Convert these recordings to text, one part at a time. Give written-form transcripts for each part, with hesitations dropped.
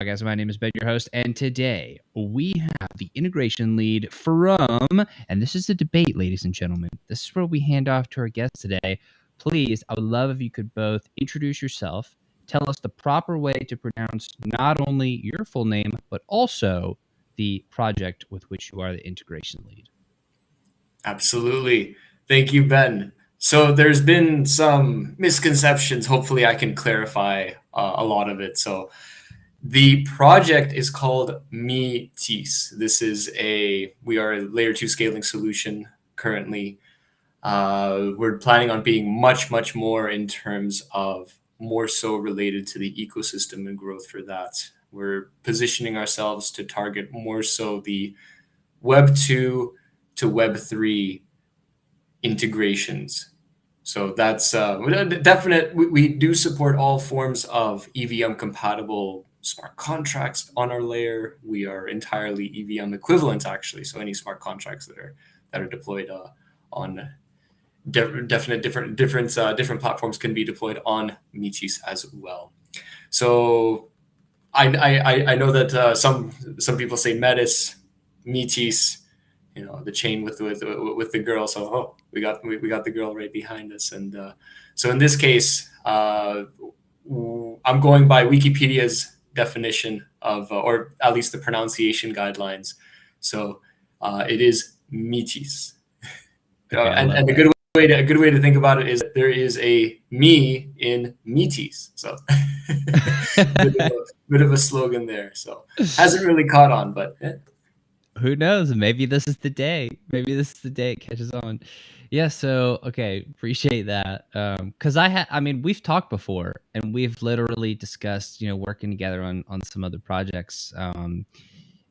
Podcast. My name is Ben, your host, and today we have the integration lead from, and this is the debate, ladies and gentlemen. This is where we hand off to our guests today. Please, I would love if you could both introduce yourself, tell us the proper way to pronounce not only your full name, but also the project with which you are the integration lead. Absolutely. Thank you, Ben. So there's been some misconceptions. Hopefully, I can clarify a lot of it. So the project is called Metis. We are a layer 2 scaling solution currently. We're planning on being much more in terms of more so related to the ecosystem and growth for that. We're positioning ourselves to target more so the Web 2 to Web 3 integrations. So that's definite. We do support all forms of EVM compatible smart contracts on our layer. We are entirely EVM equivalent, actually. So any smart contracts that are deployed on different platforms can be deployed on Metis as well. So I know that some people say Metis, Metis, the chain with the girl. So we got the girl right behind us, and so in this case, I'm going by Wikipedia's definition of, or at least the pronunciation guidelines. So it is Metis, and a good way to think about it is that there is a me in Metis. So bit of a slogan there. So hasn't really caught on, but. Who knows? Maybe this is the day. Maybe this is the day it catches on. Yeah. So, okay. Appreciate that. Cause we've talked before and we've literally discussed, working together on some other projects.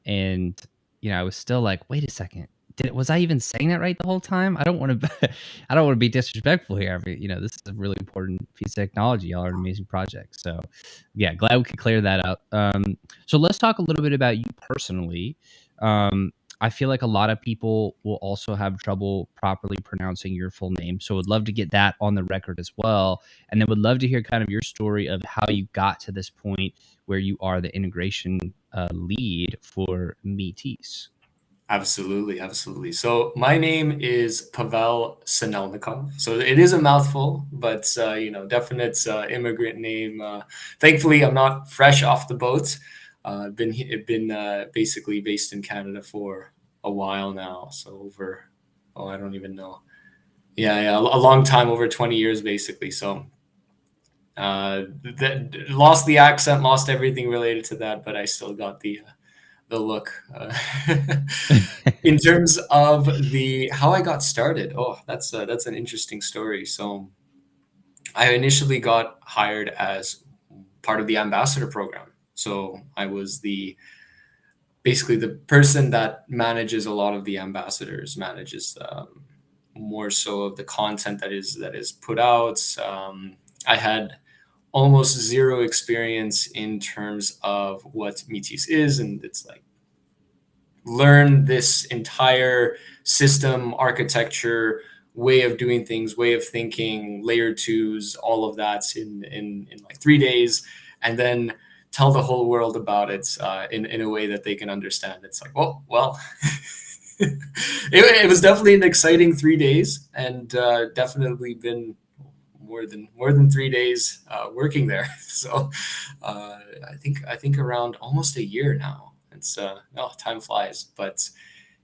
And I was still like, wait a second. Was I even saying that right the whole time? I don't want to be disrespectful here. I mean, this is a really important piece of technology. Y'all are an amazing project. So yeah, glad we could clear that up. So let's talk a little bit about you personally. I feel like a lot of people will also have trouble properly pronouncing your full name. So would love to get that on the record as well. And then would love to hear kind of your story of how you got to this point where you are the integration lead for Metis. Absolutely. So my name is Pavel Sinelnikov. So it is a mouthful, but definite immigrant name. Thankfully, I'm not fresh off the boat. I've been basically based in Canada for a while now. So I don't even know. Yeah, a long time, over 20 years basically. So lost the accent, lost everything related to that, but I still got the look. In terms of how I got started, that's an interesting story. So I initially got hired as part of the ambassador program. So I was basically the person that manages a lot of the ambassadors, manages more so of the content that is put out. I had almost zero experience in terms of what Metis is, and it's like learn this entire system architecture, way of doing things, way of thinking, layer twos, all of that in like 3 days, and then tell the whole world about it in a way that they can understand. It's like, well, it was definitely an exciting 3 days, and definitely been more than 3 days working there. So I think around almost a year now. It's time flies. But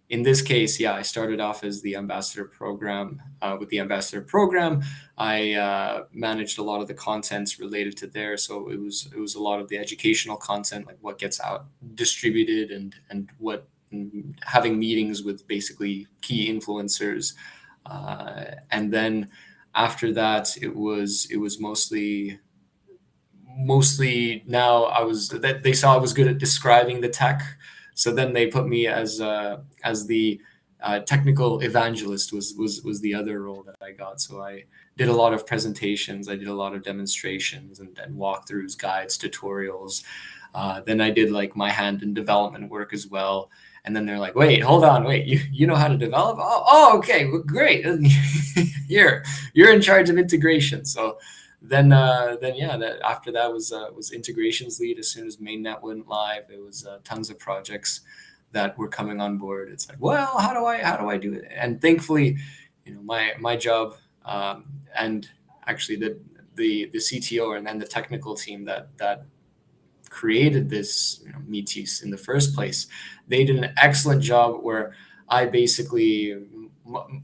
in this case, yeah, I started off as the ambassador program. With the ambassador program, I managed a lot of the contents related to there. So it was a lot of the educational content, like what gets out distributed, and what, having meetings with basically key influencers, and then after that it was mostly now they saw I was good at describing the tech, so then they put me as the technical evangelist was the other role that I got. So I did a lot of presentations, I did a lot of demonstrations and walkthroughs, guides, tutorials. Then I did like my hand in development work as well. And then they're like, wait, hold on, you know how to develop? Okay, well, great. You're in charge of integration. So after that was integrations lead. As soon as mainnet went live, it was tons of projects that were coming on board. It's like, well, how do I do it? And thankfully, my job, and actually the CTO and then the technical team that created this Metis in the first place, they did an excellent job where I basically,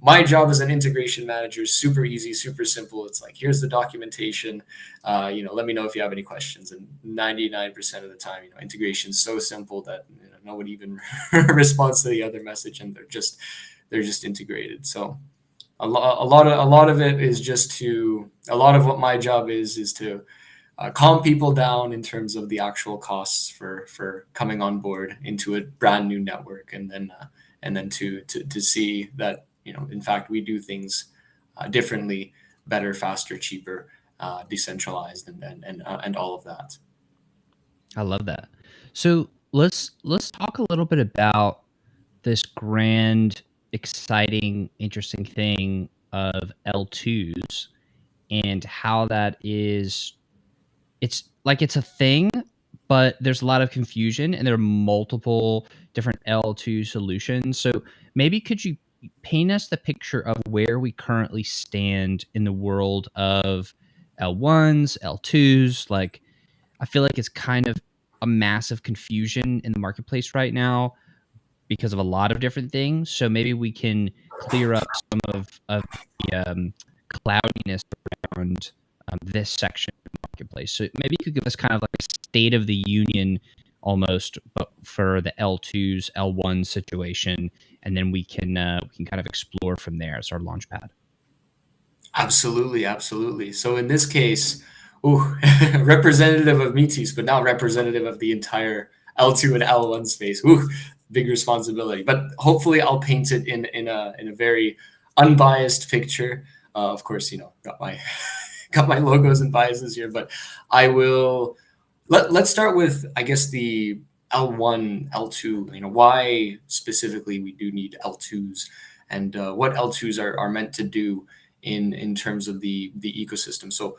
my job as an integration manager is super easy, super simple. It's like, here's the documentation, let me know if you have any questions. And 99% of the time, integration is so simple that no one even responds to the other message, and they're just integrated. So a lot of it is just a lot of what my job is to calm people down in terms of the actual costs for coming on board into a brand new network, and then to see that in fact we do things differently, better, faster, cheaper, decentralized, and all of that. I love that. So let's talk a little bit about this grand, exciting, interesting thing of L2s and how that is. It's like it's a thing, but there's a lot of confusion and there are multiple different L2 solutions. So maybe could you paint us the picture of where we currently stand in the world of L1s, L2s? Like, I feel like it's kind of a massive confusion in the marketplace right now because of a lot of different things. So maybe we can clear up some of the cloudiness around this section of the marketplace. So maybe you could give us kind of like a state of the union almost, but for the L2s, L1 situation, and then we can kind of explore from there as our launch pad. Absolutely. So in this case, representative of Metis, but not representative of the entire L2 and L1 space. Big responsibility. But hopefully, I'll paint it in a very unbiased picture. Of course, got my logos and biases here, but I will. Let's start with, I guess, the L1, L2. Why specifically we do need L2s, and what L2s are meant to do in terms of the ecosystem. So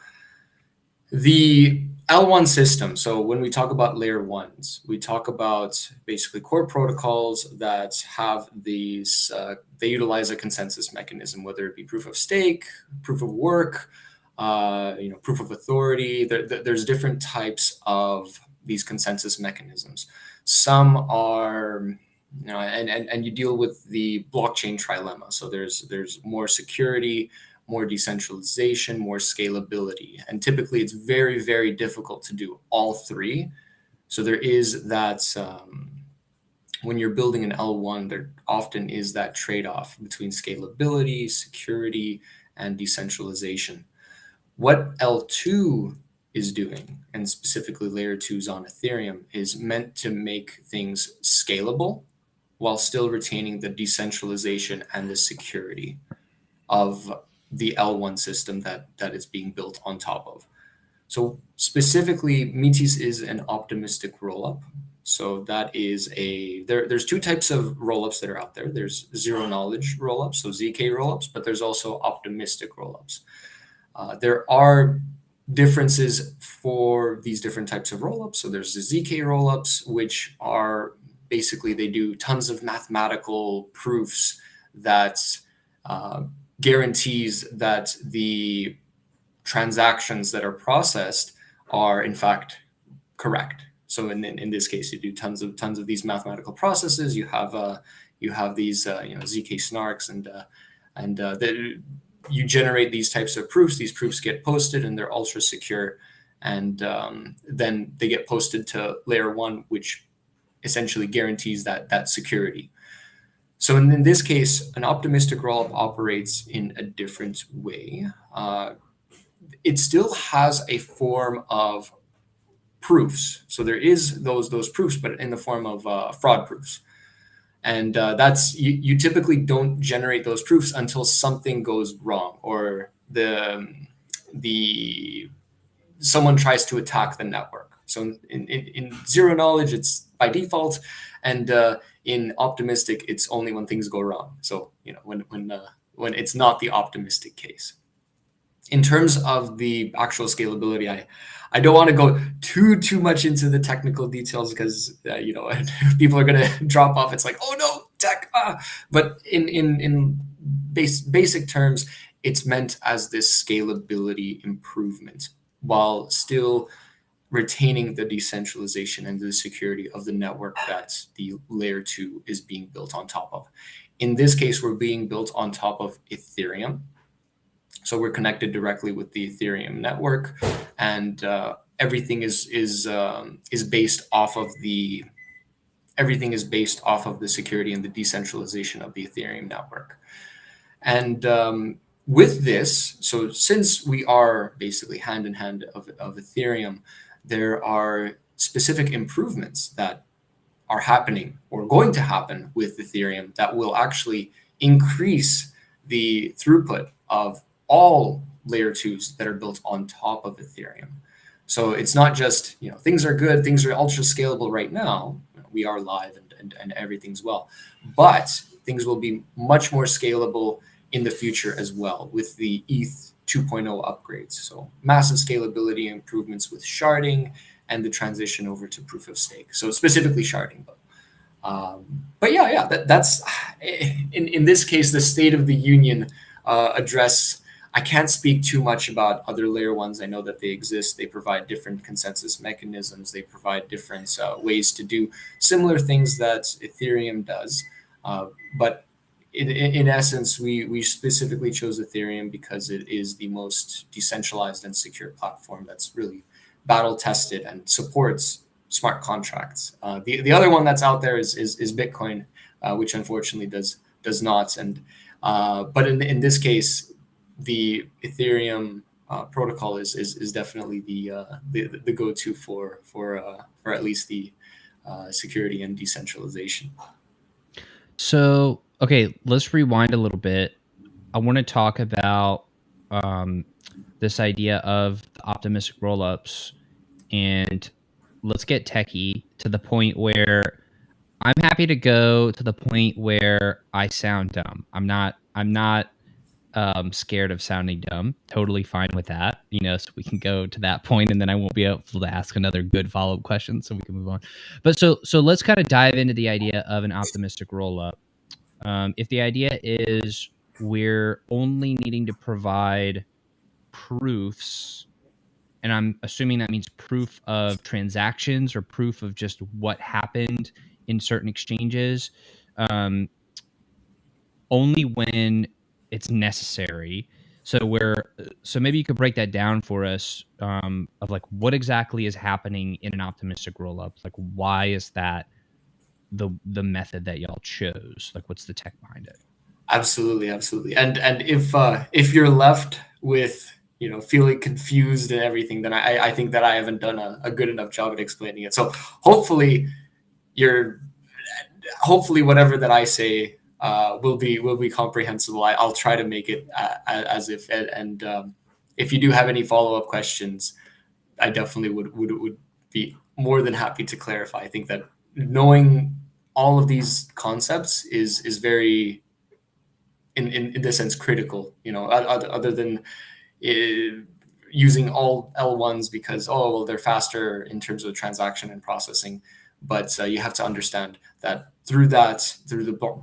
the L1 system. So when we talk about layer ones, we talk about basically core protocols that have these. They utilize a consensus mechanism, whether it be proof of stake, proof of work, proof of authority. There's different types of these consensus mechanisms. Some are, and you deal with the blockchain trilemma. So there's more security, more decentralization, more scalability. And typically it's very, very difficult to do all three. So there is that, when you're building an L1, there often is that trade-off between scalability, security, and decentralization. What L2 is doing, and specifically layer 2s on Ethereum, is meant to make things scalable while still retaining the decentralization and the security of the L1 system that is being built on top of. So specifically, Metis is an optimistic rollup. So that is there's two types of rollups that are out there. There's zero knowledge rollups, so ZK rollups, but there's also optimistic rollups. There are differences for these different types of rollups. So there's the ZK rollups, which are basically, they do tons of mathematical proofs that guarantees that the transactions that are processed are in fact correct. So in this case, you do tons of these mathematical processes. You have these ZK snarks, and you generate these types of proofs. These proofs get posted, and they're ultra secure, and then they get posted to layer one, which essentially guarantees that security. So in this case, an optimistic rollup operates in a different way. It still has a form of proofs. So there is those proofs, but in the form of fraud proofs. And that's you typically don't generate those proofs until something goes wrong, or someone tries to attack the network. So in zero knowledge, it's by default, and in optimistic, it's only when things go wrong. So when it's not the optimistic case. In terms of the actual scalability, I don't want to go too much into the technical details because people are going to drop off. It's like, oh no, tech. But in basic terms, it's meant as this scalability improvement while still retaining the decentralization and the security of the network that the layer 2 is being built on top of. In this case, we're being built on top of Ethereum. So we're connected directly with the Ethereum network, and everything is based off of the security and the decentralization of the Ethereum network. And with this, so since we are basically hand in hand of Ethereum, there are specific improvements that are happening or going to happen with Ethereum that will actually increase the throughput of all layer 2s that are built on top of Ethereum. So it's not just, things are good, things are ultra scalable right now. We are live and everything's well, but things will be much more scalable in the future as well with the ETH 2.0 upgrades. So massive scalability improvements with sharding and the transition over to proof of stake. So specifically sharding, but yeah, that's in this case the State of the Union address. I can't speak too much about other layer ones. I know that they exist. They provide different consensus mechanisms. They provide different ways to do similar things that Ethereum does. But in essence, we specifically chose Ethereum because it is the most decentralized and secure platform that's really battle tested and supports smart contracts. The other one that's out there is Bitcoin, which unfortunately does not. And but in this case, the Ethereum protocol is definitely the go-to for at least the security and decentralization. So, okay, let's rewind a little bit. I want to talk about this idea of the optimistic rollups, and let's get techie to the point where I'm happy to go to the point where I sound dumb. I'm not scared of sounding dumb. Totally fine with that, so we can go to that point, and then I won't be able to ask another good follow-up question, so we can move on. But so let's kind of dive into the idea of an optimistic roll-up. If the idea is we're only needing to provide proofs, and I'm assuming that means proof of transactions or proof of just what happened in certain exchanges, only when it's necessary. So maybe you could break that down for us, of like what exactly is happening in an optimistic rollup. Like, why is that the method that y'all chose? Like, what's the tech behind it? Absolutely. And if you're left with feeling confused and everything, then I think that I haven't done a good enough job at explaining it. So hopefully whatever that I say will be comprehensible. I'll try to make it as if, and if you do have any follow-up questions, I definitely would be more than happy to clarify. I think that knowing all of these concepts is very, in this sense, critical. Other than using all L1s because they're faster in terms of transaction and processing, but you have to understand that through the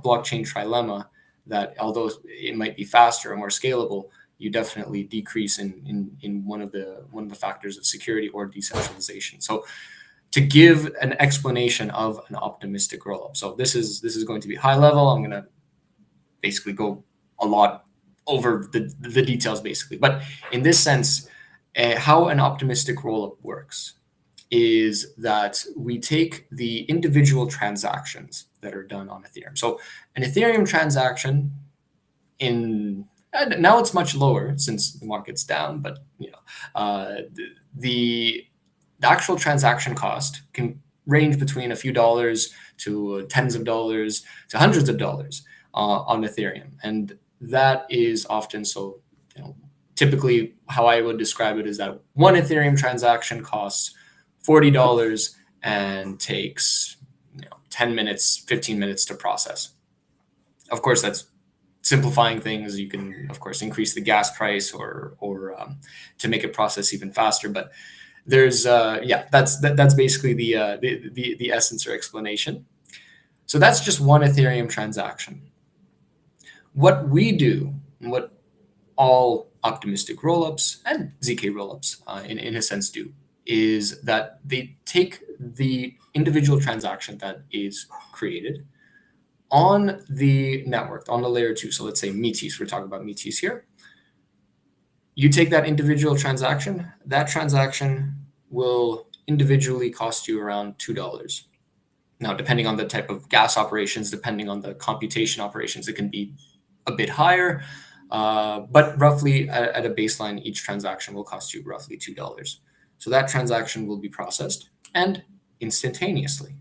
blockchain trilemma, that although it might be faster or more scalable, you definitely decrease in one of the factors of security or decentralization. So to give an explanation of an optimistic rollup, so this is going to be high level. I'm going to basically go a lot over the details basically, but in this sense, how an optimistic rollup works is that we take the individual transactions that are done on Ethereum. So an Ethereum transaction now it's much lower since the market's down, but the actual transaction cost can range between a few dollars to tens of dollars to hundreds of dollars on Ethereum, and that is often so. Typically, how I would describe it is that one Ethereum transaction costs $40 and takes 10 minutes, 15 minutes to process. Of course, that's simplifying things, you can of course increase the gas price or to make it process even faster. But there's that's basically the essence or explanation. So that's just one Ethereum transaction. What we do, what all optimistic rollups and ZK rollups in a sense do, is that they take the individual transaction that is created on the network, on the layer 2. So let's say Metis, we're talking about Metis here. You take that individual transaction, that transaction will individually cost you around $2. Now, depending on the type of gas operations, depending on the computation operations, it can be a bit higher, but roughly at a baseline, each transaction will cost you roughly $2. So that transaction will be processed and instantaneously.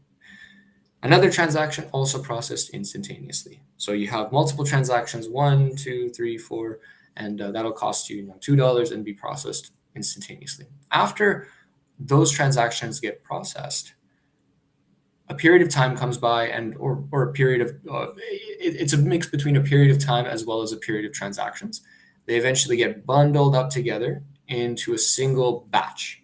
Another transaction also processed instantaneously. So you have multiple transactions, 1, 2, 3, 4, and that'll cost you, $2 and be processed instantaneously. After those transactions get processed, a period of time comes by, or a period of it's a mix between a period of time as well as a period of transactions. They eventually get bundled up together into a single batch.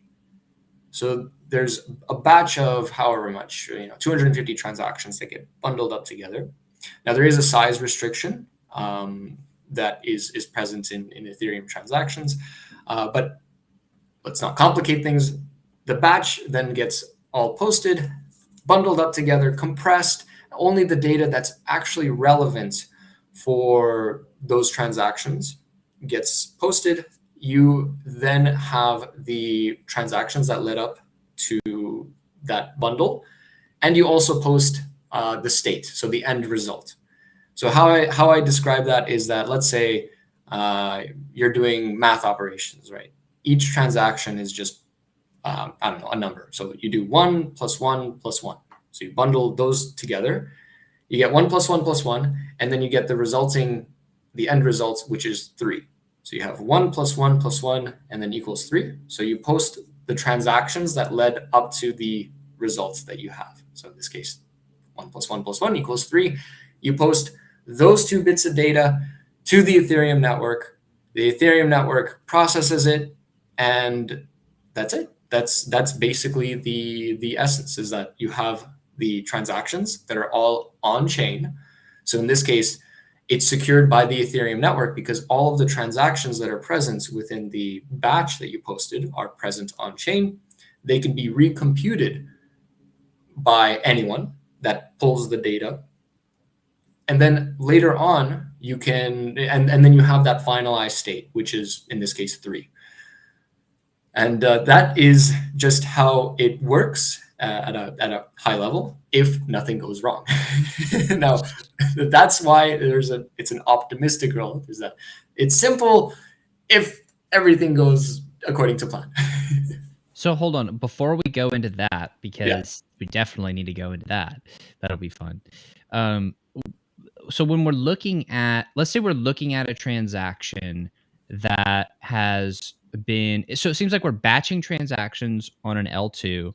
So there's a batch of however much, 250 transactions that get bundled up together. Now there is a size restriction that is present in Ethereum transactions, but let's not complicate things. The batch then gets all posted, bundled up together, compressed. Only the data that's actually relevant for those transactions gets posted. You then have the transactions that led up to that bundle, and you also post the state, so the end result. So how I describe that is that, let's say you're doing math operations, right? Each transaction is just a number. So you do 1 + 1 + 1. So you bundle those together. You get 1 + 1 + 1, and then you get the end results, which is 3. So you have 1 + 1 + 1, and then equals 3. So you post the transactions that led up to the results that you have. So in this case, 1 + 1 + 1 equals 3. You post those 2 bits of data to the Ethereum network. The Ethereum network processes it, and that's it. That's basically the essence, is that you have the transactions that are all on chain. So in this case, it's secured by the Ethereum network because all of the transactions that are present within the batch that you posted are present on chain. They can be recomputed by anyone that pulls the data. And then later on, you can, and then you have that finalized state, which is in this case 3. And that is just how it works at a high level if nothing goes wrong. Now, that's why it's an optimistic role, is that it's simple if everything goes according to plan. So hold on, before we go into that, because we definitely need to go into that. That'll be fun. So when we're looking at, let's say we're looking at a transaction that has been, so it seems like we're batching transactions on an L2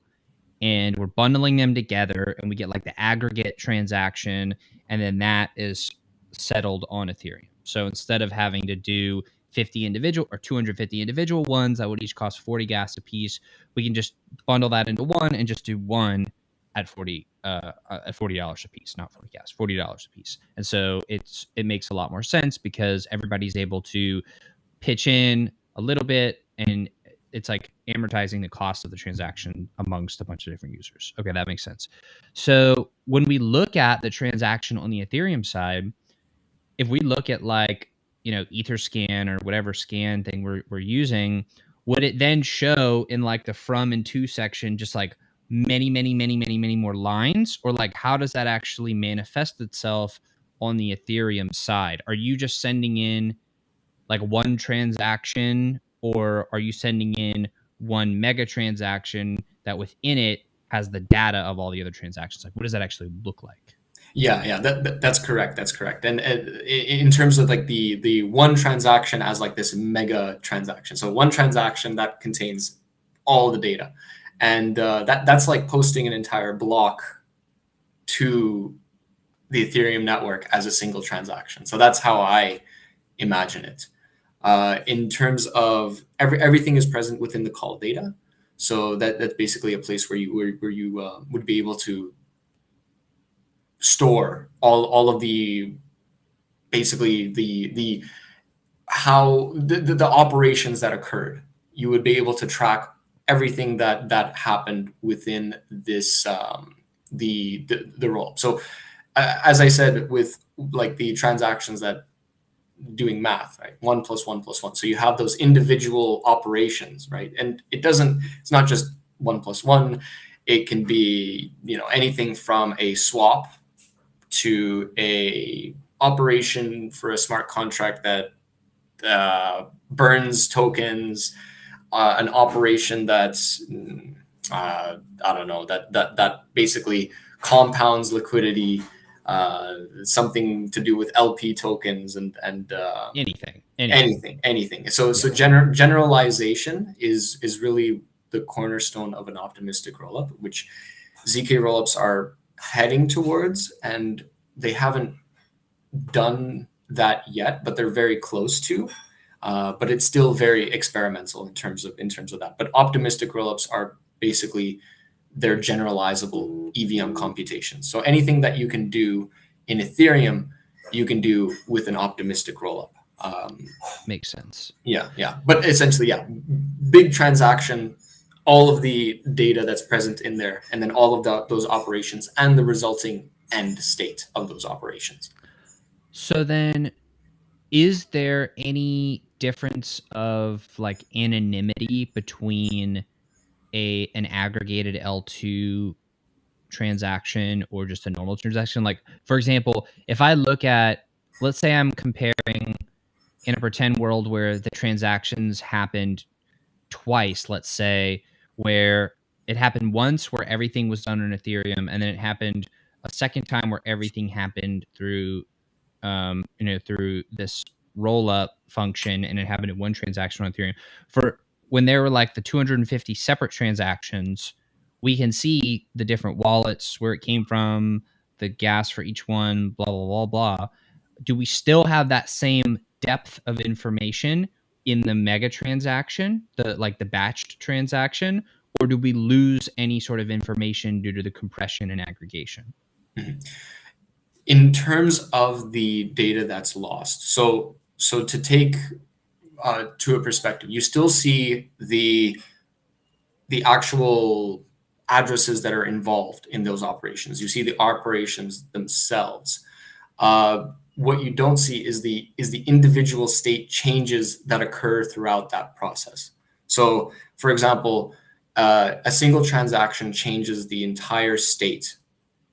and we're bundling them together and we get like the aggregate transaction, and then that is settled on Ethereum. So instead of having to do 50 individual or 250 individual ones that would each cost 40 gas a piece, we can just bundle that into one and just do one at $40 a piece, not 40 gas, $40 a piece. And so it makes a lot more sense because everybody's able to pitch in a little bit, and it's like amortizing the cost of the transaction amongst a bunch of different users. Okay, that makes sense. So when we look at the transaction on the Ethereum side, if we look at like, Etherscan or whatever scan thing we're using, would it then show in like the from and to section just like many, many, many, many, many more lines? Or like, how does that actually manifest itself on the Ethereum side? Are you just sending in like one transaction, or are you sending in one mega transaction that within it has the data of all the other transactions? Like, what does that actually look like? Yeah, that's correct. That's correct. And in terms of like the one transaction as like this mega transaction, so one transaction that contains all the data, and that's like posting an entire block to the Ethereum network as a single transaction. So that's how I imagine it. In terms of everything is present within the call data, so that's basically a place where you would be able to store all of the basically the how the operations that occurred. You would be able to track everything that happened within this the role. So as I said, with like the transactions that doing math, right? 1 + 1 + 1. So you have those individual operations, right? And it's not just 1 + 1. It can be, anything from a swap to a operation for a smart contract that burns tokens, an operation that's I don't know, that basically compounds liquidity, something to do with LP tokens and Anything. anything. So Yeah. generalization is really the cornerstone of an optimistic rollup, which ZK rollups are heading towards, and they haven't done that yet, but they're very close to. But it's still very experimental in terms of that. But optimistic rollups are basically their generalizable EVM computations. So anything that you can do in Ethereum, you can do with an optimistic rollup. Makes sense. Yeah. But essentially, yeah, big transaction, all of the data that's present in there, and then all of those operations and the resulting end state of those operations. So then, is there any difference of like anonymity between an aggregated L2 transaction or just a normal transaction? Like, for example, if I look at, let's say I'm comparing in a pretend world where the transactions happened twice, let's say, where it happened once where everything was done on Ethereum, and then it happened a second time where everything happened through through this roll up function, and it happened in one transaction on Ethereum. For when there were like the 250 separate transactions, we can see the different wallets, where it came from, the gas for each one, blah, blah, blah, blah. Do we still have that same depth of information in the mega transaction, the batched transaction, or do we lose any sort of information due to the compression and aggregation? Mm-hmm. In terms of the data that's lost, so to take to a perspective, you still see the actual addresses that are involved in those operations. You see the operations themselves. What you don't see is the individual state changes that occur throughout that process. So, for example, a single transaction changes the entire state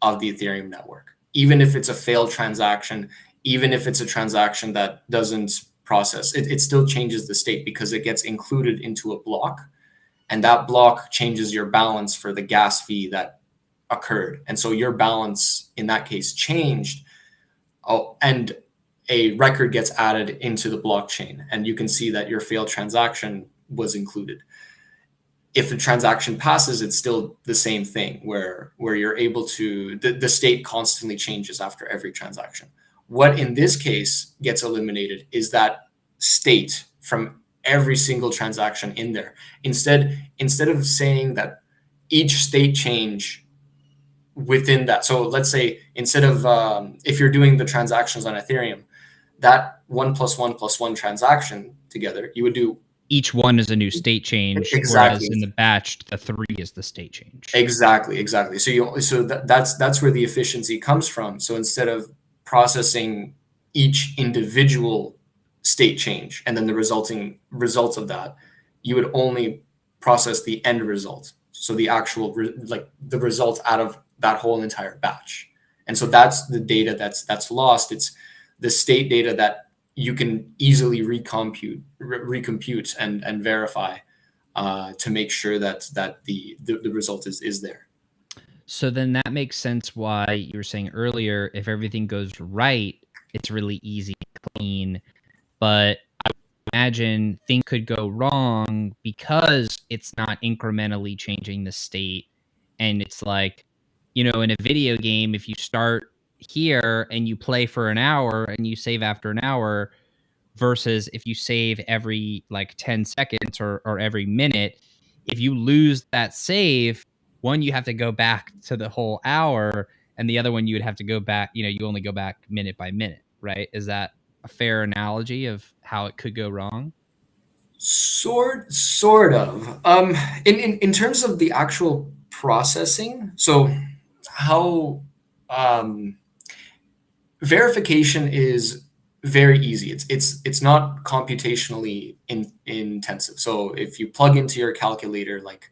of the Ethereum network. Even if it's a failed transaction, even if it's a transaction that doesn't process, it still changes the state because it gets included into a block, and that block changes your balance for the gas fee that occurred. And so your balance in that case changed. Oh, and a record gets added into the blockchain, and you can see that your failed transaction was included. If the transaction passes, it's still the same thing where you're able to, the state constantly changes after every transaction. What in this case gets eliminated is that state from every single transaction in there. Instead of saying that each state change within that. So let's say instead of if you're doing the transactions on Ethereum, that 1 + 1 + 1 transaction together, you would do each one is a new state change, exactly. whereas in the batched, the 3 is the state change. Exactly. That's where the efficiency comes from. So instead of processing each individual state change and then the resulting results of that, you would only process the end result. So the actual the result out of that whole entire batch. And so that's the data that's lost. It's the state data that you can easily recompute and verify to make sure that the result is there. So then that makes sense why you were saying earlier, if everything goes right, it's really easy and clean. But I would imagine things could go wrong because it's not incrementally changing the state. And it's like, in a video game, if you start here and you play for an hour and you save after an hour versus if you save every like 10 seconds or every minute, if you lose that save, one, you have to go back to the whole hour, and the other one you would have to go back, you only go back minute by minute, right? Is that a fair analogy of how it could go wrong? Sort of. In terms of the actual processing, so how um, verification is very easy. It's not computationally intensive. So if you plug into your calculator like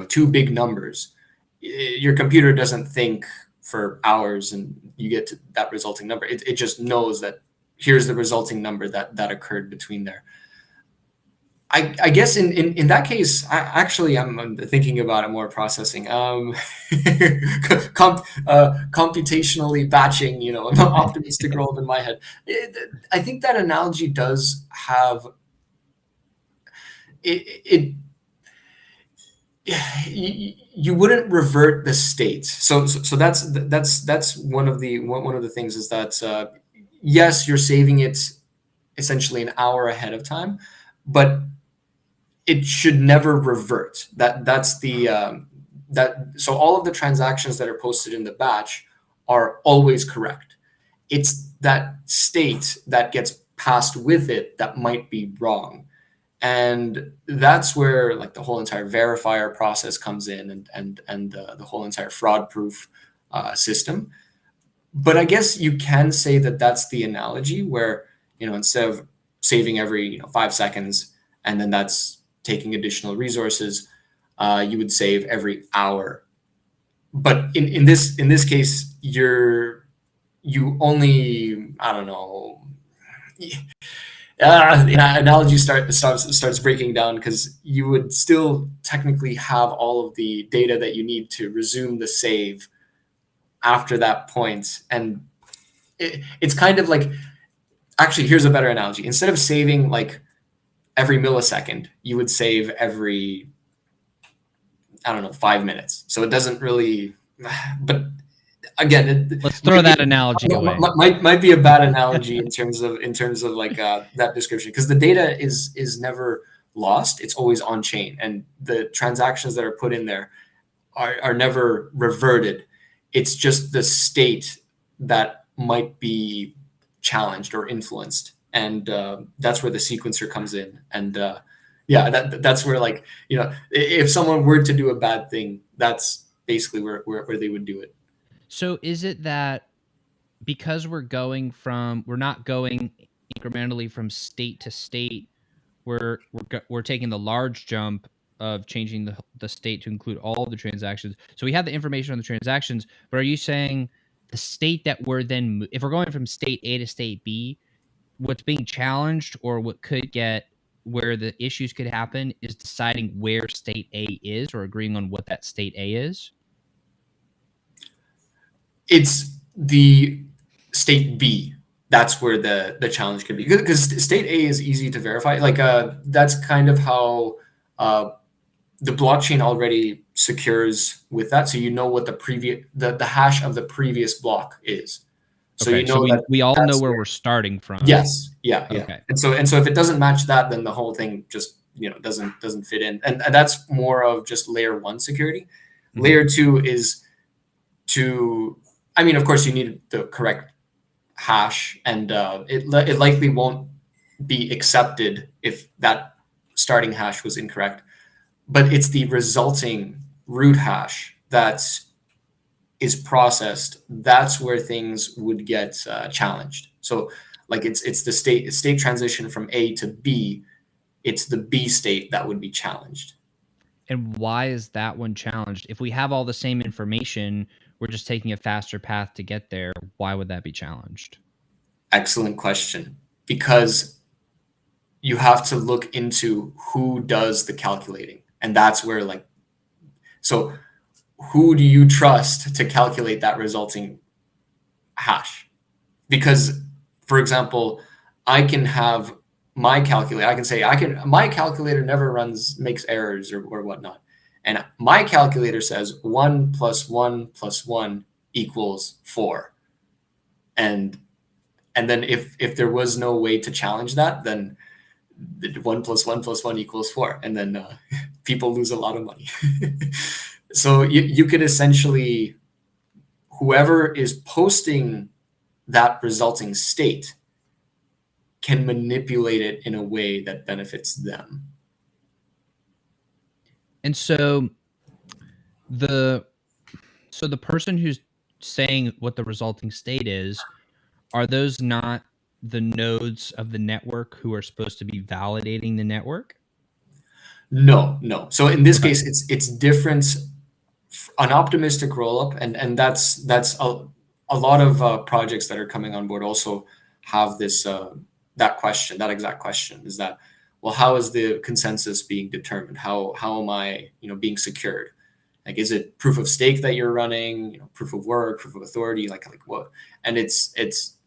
two big numbers, your computer doesn't think for hours and you get to that resulting number. It just knows that here's the resulting number that occurred between there. I guess in that case, I'm thinking about it more processing. Computationally batching, an optimistic role in my head. I think that analogy does have it. You wouldn't revert the state. So that's one of the things is that yes, you're saving it essentially an hour ahead of time, but it should never revert. That's the so all of the transactions that are posted in the batch are always correct. It's that state that gets passed with it that might be wrong, and that's where like the whole entire verifier process comes in, and the whole entire fraud proof system. But I guess you can say that that's the analogy where instead of saving every 5 seconds and then that's taking additional resources, you would save every hour. But in this case, you only, I don't know. The analogy starts breaking down because you would still technically have all of the data that you need to resume the save after that point, and it's kind of like, actually, here's a better analogy. Instead of saving like every millisecond, you would save every, I don't know, 5 minutes. So it doesn't really, but again, let's throw that analogy away. Might be a bad analogy in terms of like that description, because the data is never lost. It's always on chain, and the transactions that are put in there are never reverted. It's just the state that might be challenged or influenced, and that's where the sequencer comes in. And that's where, like, if someone were to do a bad thing, that's basically where they would do it. So is it that because we're not going incrementally from state to state, we're taking the large jump of changing the state to include all of the transactions? So we have the information on the transactions, but are you saying the state that we're then, if we're going from state A to state B, what's being challenged or what could get where the issues could happen is deciding where state A is or agreeing on what that state A is? It's the state B. That's where the challenge could be, because state A is easy to verify. Like that's kind of how the blockchain already secures with that. So what the hash of the previous block is. So okay, so we all know where we're starting from. Yes. Yeah. Okay. And so if it doesn't match that, then the whole thing just doesn't fit in. And that's more of just layer 1 security. Mm-hmm. Layer 2 is of course you need the correct hash, and it likely won't be accepted if that starting hash was incorrect. But it's the resulting root hash that is processed. That's where things would get challenged. So like it's the state transition from A to B. It's the B state that would be challenged. And why is that one challenged? If we have all the same information, we're just taking a faster path to get there. Why would that be challenged? Excellent question. Because you have to look into who does the calculating. And that's where, like, so who do you trust to calculate that resulting hash? Because, for example, I can have my calculator. I can say my calculator never makes errors or whatnot. And my calculator says 1 + 1 + 1 = 4. and then if there was no way to challenge that, then 1 + 1 + 1 = 4, and then people lose a lot of money. So you could essentially, whoever is posting that resulting state can manipulate it in a way that benefits them. And so the person who's saying what the resulting state is, are those not the nodes of the network who are supposed to be validating the network? No. So in this Okay. case, it's different. An optimistic rollup, and that's a lot of projects that are coming on board also have this that exact question, is that, well, how is the consensus being determined? How am I being secured? Like, is it proof of stake that you're running? Proof of work, proof of authority, like what? And it's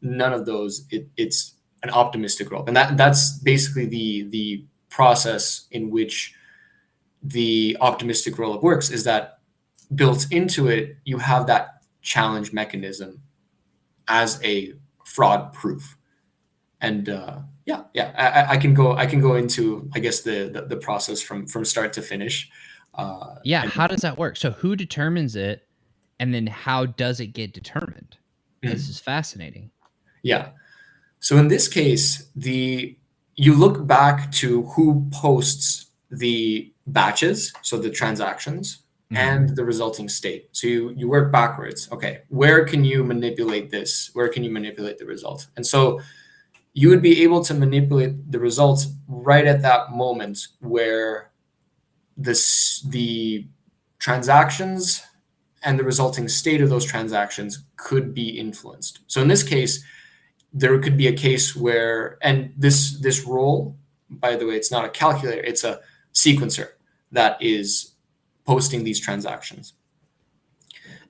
none of those. It's an optimistic rollup, and that's basically the process in which the optimistic rollup works. Is that built into it, you have that challenge mechanism as a fraud proof. And I can go into, I guess, the process from start to finish. How does that work? So who determines it, and then how does it get determined? This is fascinating. Yeah. So in this case, you look back to who posts the batches, so the transactions, and the resulting state. So you work backwards. Okay, where can you manipulate this? Where can you manipulate the result? And so you would be able to manipulate the results right at that moment where the transactions and the resulting state of those transactions could be influenced. So in this case, there could be a case where, and this role, by the way, it's not a calculator, it's a sequencer that is posting these transactions.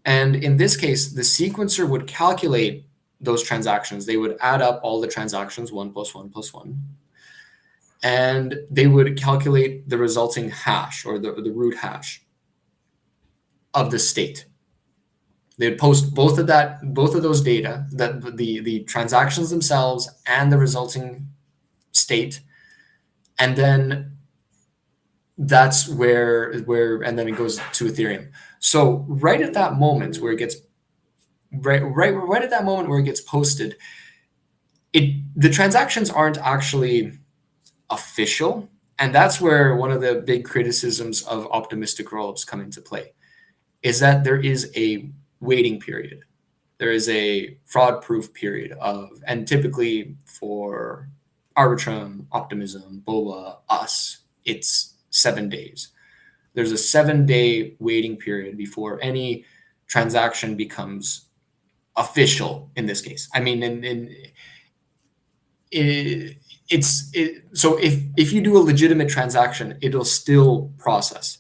And in this case, the sequencer would calculate those transactions. They would add up all the transactions, 1 + 1 + 1, and they would calculate the resulting hash, or the root hash of the state. They would post both of those data, that the transactions themselves and the resulting state, and then that's where and then it goes to Ethereum. So right at that moment where it gets right at that moment where it gets posted, the transactions aren't actually official, and that's where one of the big criticisms of optimistic rollups come into play, is that there is a waiting period. There is a fraud-proof period and typically for Arbitrum, Optimism, Boba, us, it's 7 days. There's a 7-day waiting period before any transaction becomes official in this case. I mean, so if you do a legitimate transaction, it'll still process.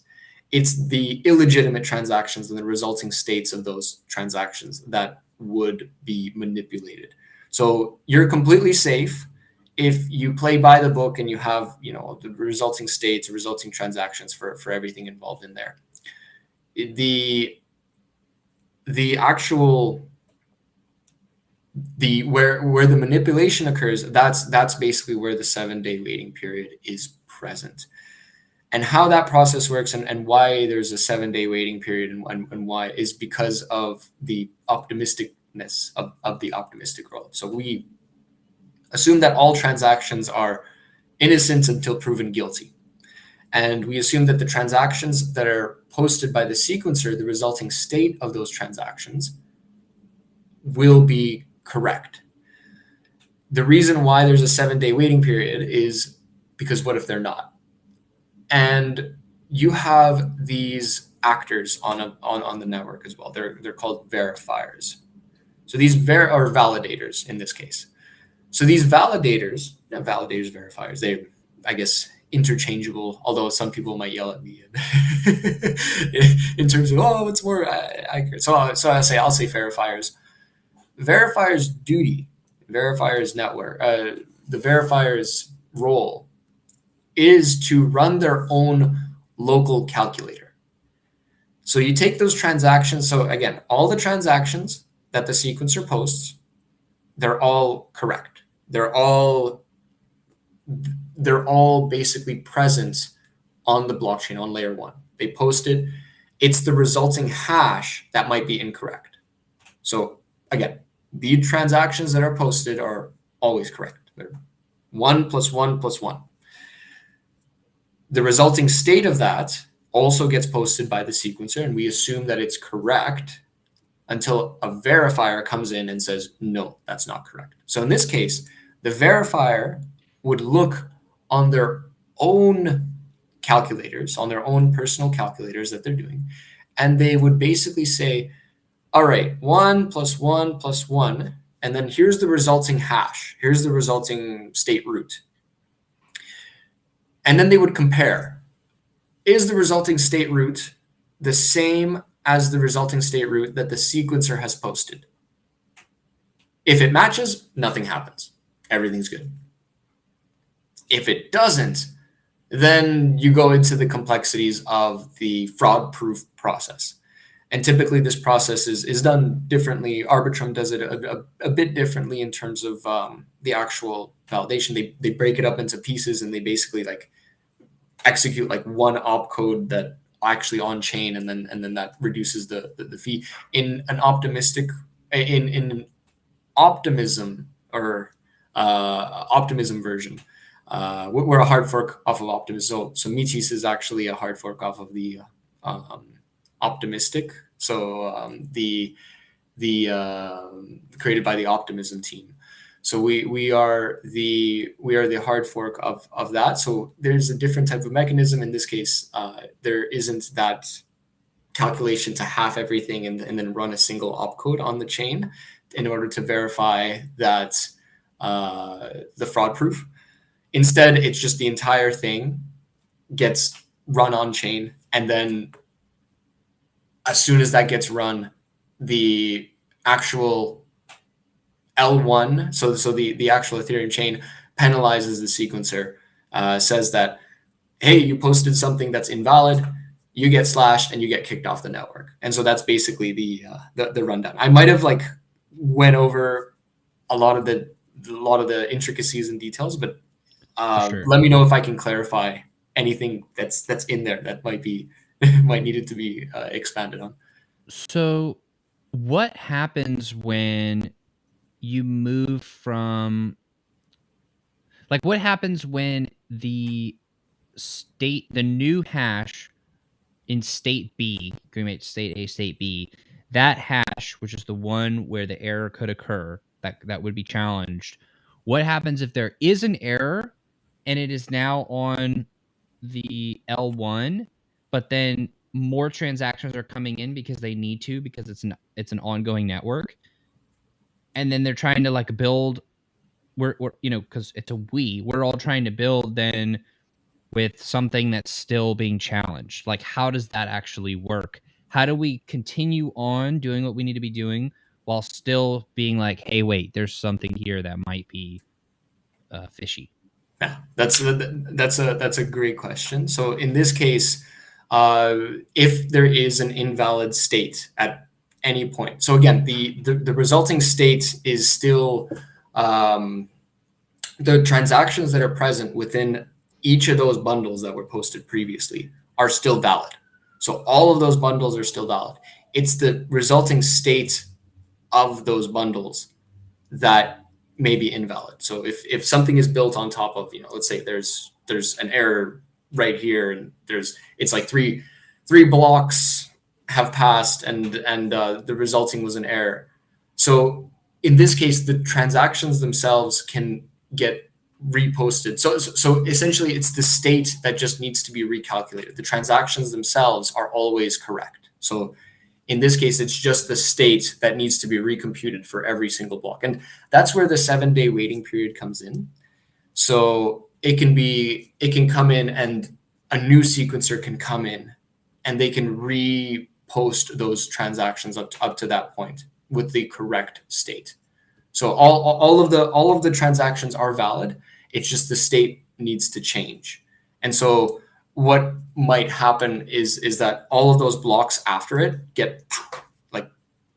It's the illegitimate transactions and the resulting states of those transactions that would be manipulated. So you're completely safe if you play by the book and you have, the resulting states, resulting transactions for everything involved in there. The actual where the manipulation occurs, that's basically where the 7-day waiting period is present. And how that process works and why there's a 7-day waiting period and why is because of the optimisticness of the optimistic rollup. So we assume that all transactions are innocent until proven guilty. And we assume that the transactions that are posted by the sequencer, the resulting state of those transactions, will be correct. The reason why there's a 7-day waiting period is because what if they're not? And you have these actors on the network as well. They're called verifiers. So these are validators in this case. So these validators, verifiers, they, I guess, interchangeable, although some people might yell at me in terms of, oh, it's more accurate. So I'll say verifiers. Verifiers' duty, verifiers' network, the verifiers' role is to run their own local calculator. So you take those transactions. So again, all the transactions that the sequencer posts, they're all correct. They're all basically present on the blockchain on layer 1. They posted. It's the resulting hash that might be incorrect. So again, the transactions that are posted are always correct. They're 1 + 1 + 1. The resulting state of that also gets posted by the sequencer, and we assume that it's correct until a verifier comes in and says, no, that's not correct. So in this case, the verifier would look on their own calculators, on their own personal calculators that they're doing, and they would basically say, all right, 1 + 1 + 1, and then here's the resulting hash. Here's the resulting state root. And then they would compare. Is the resulting state root the same as the resulting state root that the sequencer has posted? If it matches, nothing happens. Everything's good. If it doesn't, then you go into the complexities of the fraud-proof process. And typically this process is done differently. Arbitrum does it a bit differently in terms of the actual validation. They break it up into pieces, and they basically like execute like one opcode that actually on chain, and then that reduces the fee. In an optimistic in optimism or optimism version, we're a hard fork off of Optimism. So Metis is actually a hard fork off of the optimistic. So the created by the Optimism team. So we are the hard fork of that. So there's a different type of mechanism. In this case, there isn't that calculation to half everything and then run a single opcode on the chain in order to verify that the fraud proof. Instead, it's just the entire thing gets run on chain, and then as soon as that gets run, the actual L1, so the actual Ethereum chain penalizes the sequencer, says that, hey, you posted something that's invalid, you get slashed and you get kicked off the network. And so that's basically the rundown. I might have like went over a lot of the intricacies and details, but Sure. let me know if I can clarify anything that's in there that might need it to be expanded on. So what happens when you move from, like, what happens when the new hash in state B, agreement state A, state B, that hash, which is the one where the error could occur, that would be challenged. What happens if there is an error and it is now on the L1, but then more transactions are coming in because they need to, because it's an ongoing network, and then they're trying to like build, we're because it's we're all trying to build then with something that's still being challenged. Like, how does that actually work? How do we continue on doing what we need to be doing while still being like, hey, wait, there's something here that might be fishy? Yeah, that's a great question. So in this case, if there is an invalid state at any point, so again, the resulting state is still the transactions that are present within each of those bundles that were posted previously are still valid. So all of those bundles are still valid. It's the resulting state of those bundles that may be invalid. So if something is built on top of, let's say there's an error right here, and it's like three blocks have passed, and the resulting was an error. So in this case, the transactions themselves can get reposted. So essentially, it's the state that just needs to be recalculated. The transactions themselves are always correct. So in this case, it's just the state that needs to be recomputed for every single block. And that's where the 7-day waiting period comes in. So it can come in, and a new sequencer can come in, and they can repost those transactions up to that point with the correct state. So all of the transactions are valid. It's just the state needs to change. And so what might happen is that all of those blocks after it get like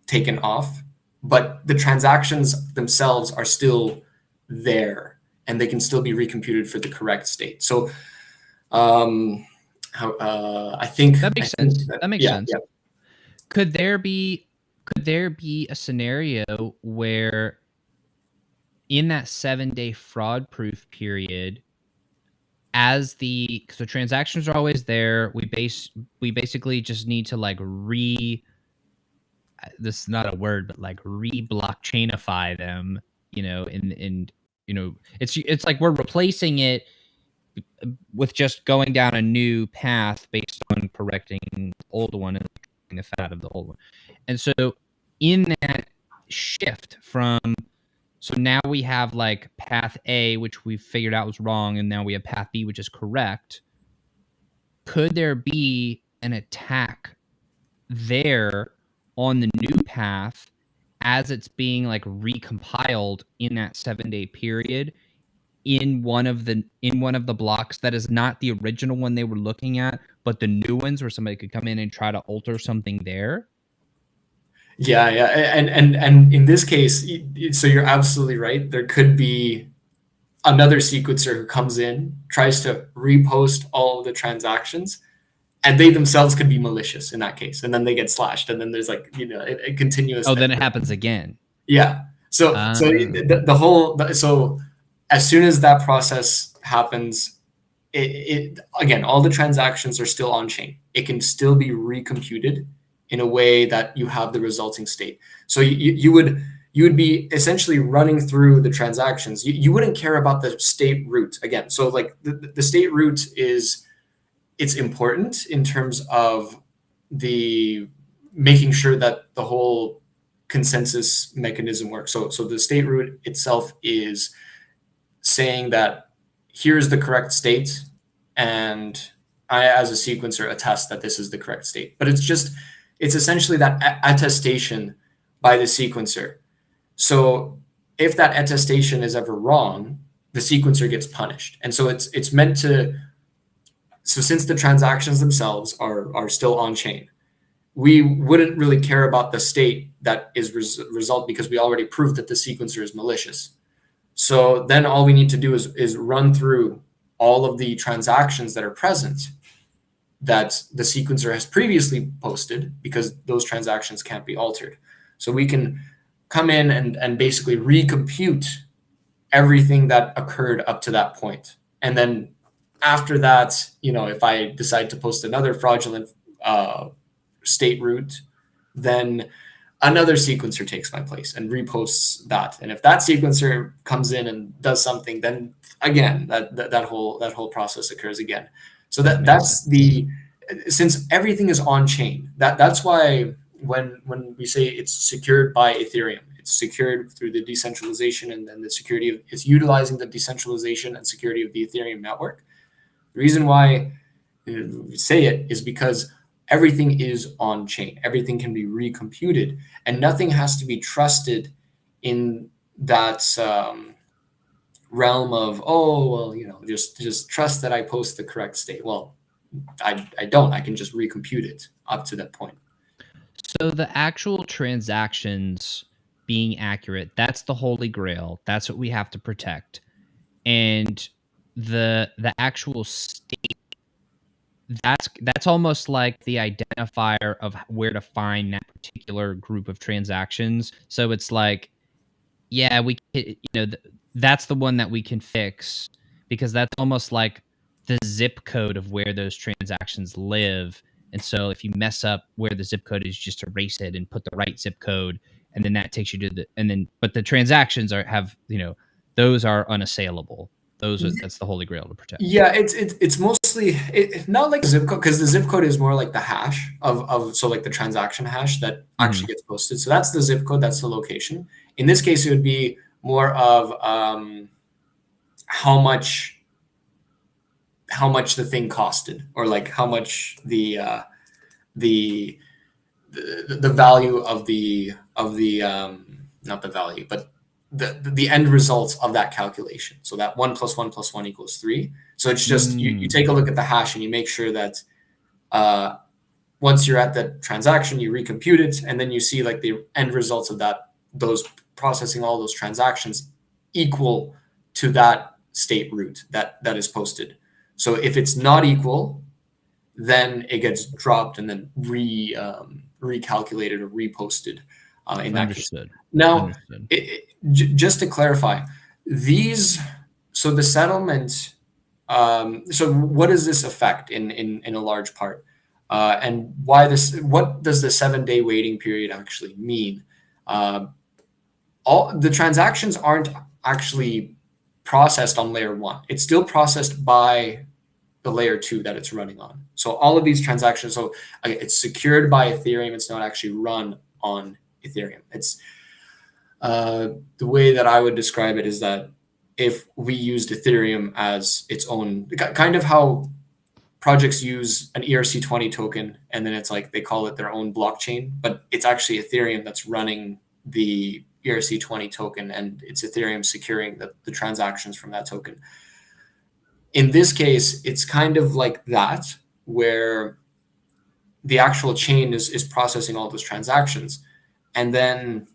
taken off, but the transactions themselves are still there and they can still be recomputed for the correct state. So I think that makes sense. That makes yeah, sense. yeah. Could there be a scenario where in that 7-day fraud proof period, so transactions are always there, we basically just need to like this is not a word, but like re-blockchainify them, and it's like we're replacing it with just going down a new path based on correcting the old one and the fat out of the old one. And so in that shift so now we have like path A, which we figured out was wrong, and now we have path B, which is correct. Could there be an attack there on the new path as it's being like recompiled in that 7-day period in one of the blocks that is not the original one they were looking at, but the new ones where somebody could come in and try to alter something there? Yeah, yeah, and in this case, so you're absolutely right. There could be another sequencer who comes in, tries to repost all of the transactions, and they themselves could be malicious in that case, and then they get slashed, and then there's like a continuous. Oh, then it happens again. Yeah. So so as soon as that process happens, it again, all the transactions are still on chain. It can still be recomputed in a way that you have the resulting state. So you would be essentially running through the transactions. You wouldn't care about the state root again. So like the state root it's important in terms of the making sure that the whole consensus mechanism works. So the state root itself is saying that here's the correct state, and I, as a sequencer, attest that this is the correct state. But it's essentially that attestation by the sequencer. So if that attestation is ever wrong, the sequencer gets punished. And so it's meant to. So since the transactions themselves are still on chain, we wouldn't really care about the state that is result because we already proved that the sequencer is malicious. So then all we need to do is run through all of the transactions that are present that the sequencer has previously posted, because those transactions can't be altered. So we can come in and basically recompute everything that occurred up to that point. And then after that, if I decide to post another fraudulent state root, then another sequencer takes my place and reposts that. And if that sequencer comes in and does something, then again, that whole process occurs again. So that's since everything is on chain, that's why when we say it's secured by Ethereum, it's secured through the decentralization, and then the security of it's utilizing the decentralization and security of the Ethereum network. The reason why we say it is because everything is on chain. Everything can be recomputed, and nothing has to be trusted in that realm of, just trust that I post the correct state. Well, I don't. I can just recompute it up to that point. So the actual transactions being accurate, that's the holy grail. That's what we have to protect. And the actual state, that's almost like the identifier of where to find that particular group of transactions. So it's like, yeah, that's the one that we can fix, because that's almost like the zip code of where those transactions live. And so if you mess up where the zip code is, just erase it and put the right zip code, and then that takes you to but the transactions those are unassailable. That's the holy grail to protect. Yeah, it's mostly not like zip code, because the zip code is more like the hash of so like the transaction hash that actually gets posted. So that's the zip code, that's the location. In this case, it would be more of how much the thing costed, or like how much the value of the not the value, but the end results of that calculation. So that 1 + 1 + 1 = 3. So it's just you take a look at the hash and you make sure that once you're at that transaction, you recompute it, and then you see like the end results of that those processing all those transactions equal to that state root that is posted. So if it's not equal, then it gets dropped and then recalculated or reposted in that case. Now, just to clarify, so the settlement, so what does this affect in a large part? And what does the 7-day waiting period actually mean? All the transactions aren't actually processed on layer 1. It's still processed by the layer 2 that it's running on. So all of these transactions, so it's secured by Ethereum. It's not actually run on Ethereum. It's the way that I would describe it is that if we used Ethereum as its own, kind of how projects use an ERC20 token, and then it's like they call it their own blockchain, but it's actually Ethereum that's running the ERC20 token, and it's Ethereum securing the transactions from that token. In this case, it's kind of like that, where the actual chain is processing all those transactions, and then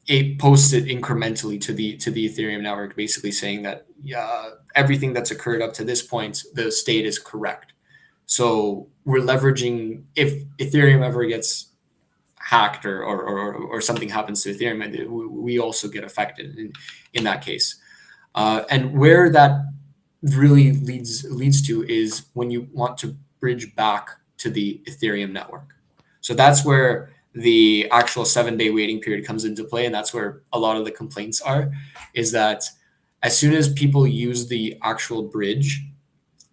it posts it incrementally to the Ethereum network, basically saying that everything that's occurred up to this point, the state is correct. So we're leveraging, if Ethereum ever gets hacked or something happens to Ethereum, we also get affected in that case. And where that really leads to is when you want to bridge back to the Ethereum network. So that's where the actual 7-day waiting period comes into play, and that's where a lot of the complaints are, is that as soon as people use the actual bridge,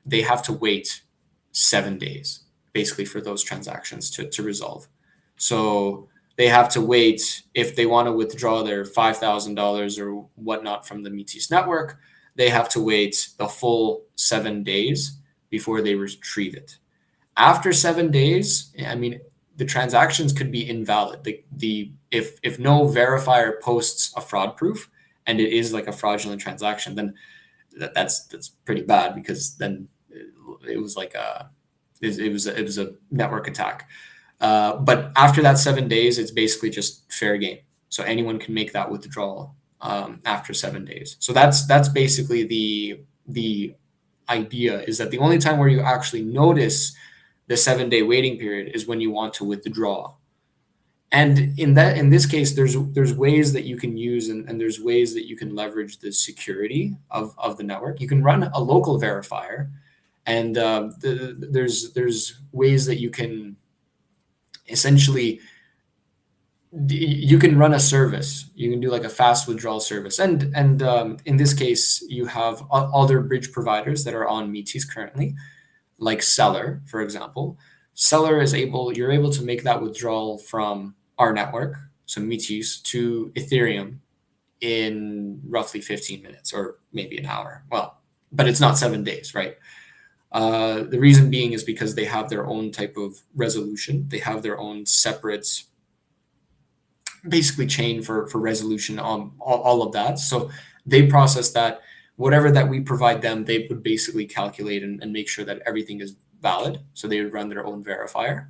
they have to wait 7 days basically for those transactions to resolve. So they have to wait, if they want to withdraw their $5,000 or whatnot from the Metis network, they have to wait the full 7 days before they retrieve it. After 7 days, I mean, the transactions could be invalid. If no verifier posts a fraud proof and it is like a fraudulent transaction, then that's pretty bad, because then it was like it was a network attack. But after that 7 days, it's basically just fair game. So anyone can make that withdrawal after 7 days. So that's basically the idea, is that the only time where you actually notice the 7-day waiting period is when you want to withdraw. And in this case, there's ways that you can use and there's ways that you can leverage the security of the network. You can run a local verifier, and there's ways that you can essentially, you can run a service. You can do like a fast withdrawal service, and in this case, you have other bridge providers that are on Metis currently, like Seller, for example. Seller you're able to make that withdrawal from our network, so Metis, to Ethereum in roughly 15 minutes or maybe an hour. Well, but it's not 7 days, right? The reason being is because they have their own type of resolution. They have their own separate, basically, chain for resolution on all of that. So they process that. Whatever that we provide them, they would basically calculate and make sure that everything is valid. So they would run their own verifier.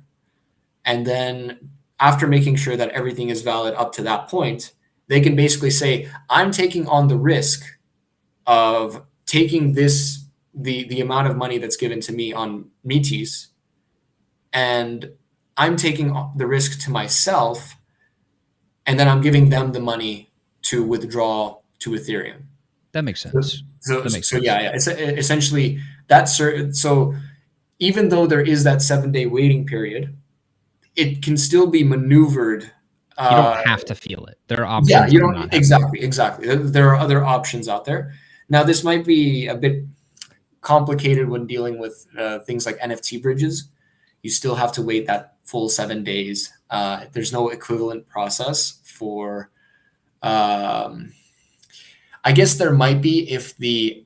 And then after making sure that everything is valid up to that point, they can basically say, I'm taking on the risk of taking the amount of money that's given to me on Metis, and I'm taking the risk to myself, and then I'm giving them the money to withdraw to Ethereum. That makes sense. So yeah, it's essentially that's so even though there is that 7-day waiting period, it can still be maneuvered. You don't have to feel it. There are options. Yeah, you don't exactly. There are other options out there. Now, this might be a bit complicated when dealing with things like NFT bridges. You still have to wait that full 7 days. There's no equivalent process for. I guess there might be if the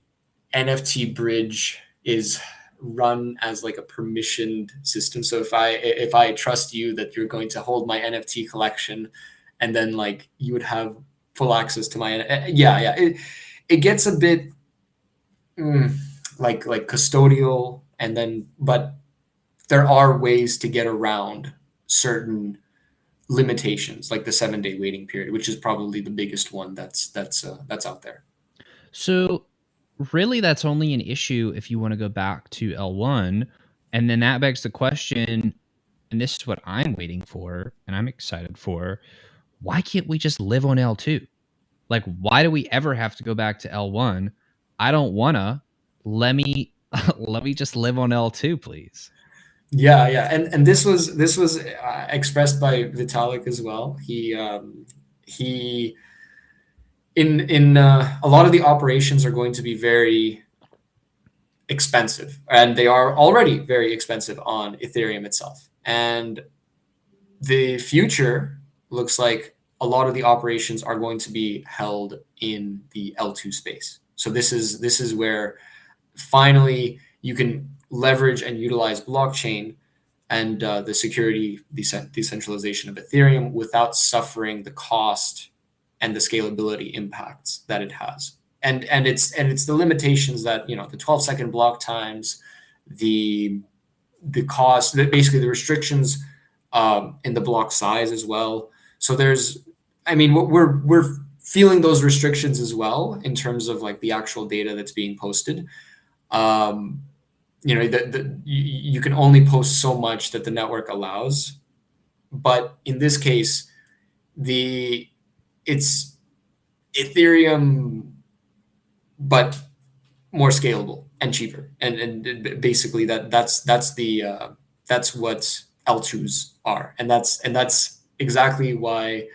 NFT bridge is run as like a permissioned system. So if I trust you that you're going to hold my NFT collection, and then like you would have full access to my it gets a bit like custodial, but there are ways to get around certain limitations, like the 7-day waiting period, which is probably the biggest one that's out there. So really that's only an issue if you want to go back to L1. And then that begs the question, and this is what I'm waiting for and I'm excited for, why can't we just live on L2? Like, why do we ever have to go back to L1? I don't wanna. Let me let me just live on L2, please. Yeah, yeah, and this was expressed by Vitalik as well. He in a lot of the operations are going to be very expensive, and they are already very expensive on Ethereum itself. And the future looks like a lot of the operations are going to be held in the L2 space. So this is where finally you can leverage and utilize blockchain and the security decentralization of Ethereum without suffering the cost and the scalability impacts that it has. And it's the limitations that, you know, the 12-second block times, the cost, basically the restrictions in the block size as well. So there's, I mean, we're feeling those restrictions as well in terms of like the actual data that's being posted. You know, you can only post so much that the network allows, but in this case, it's Ethereum, but more scalable and cheaper, and basically that's what L2s are, and that's exactly why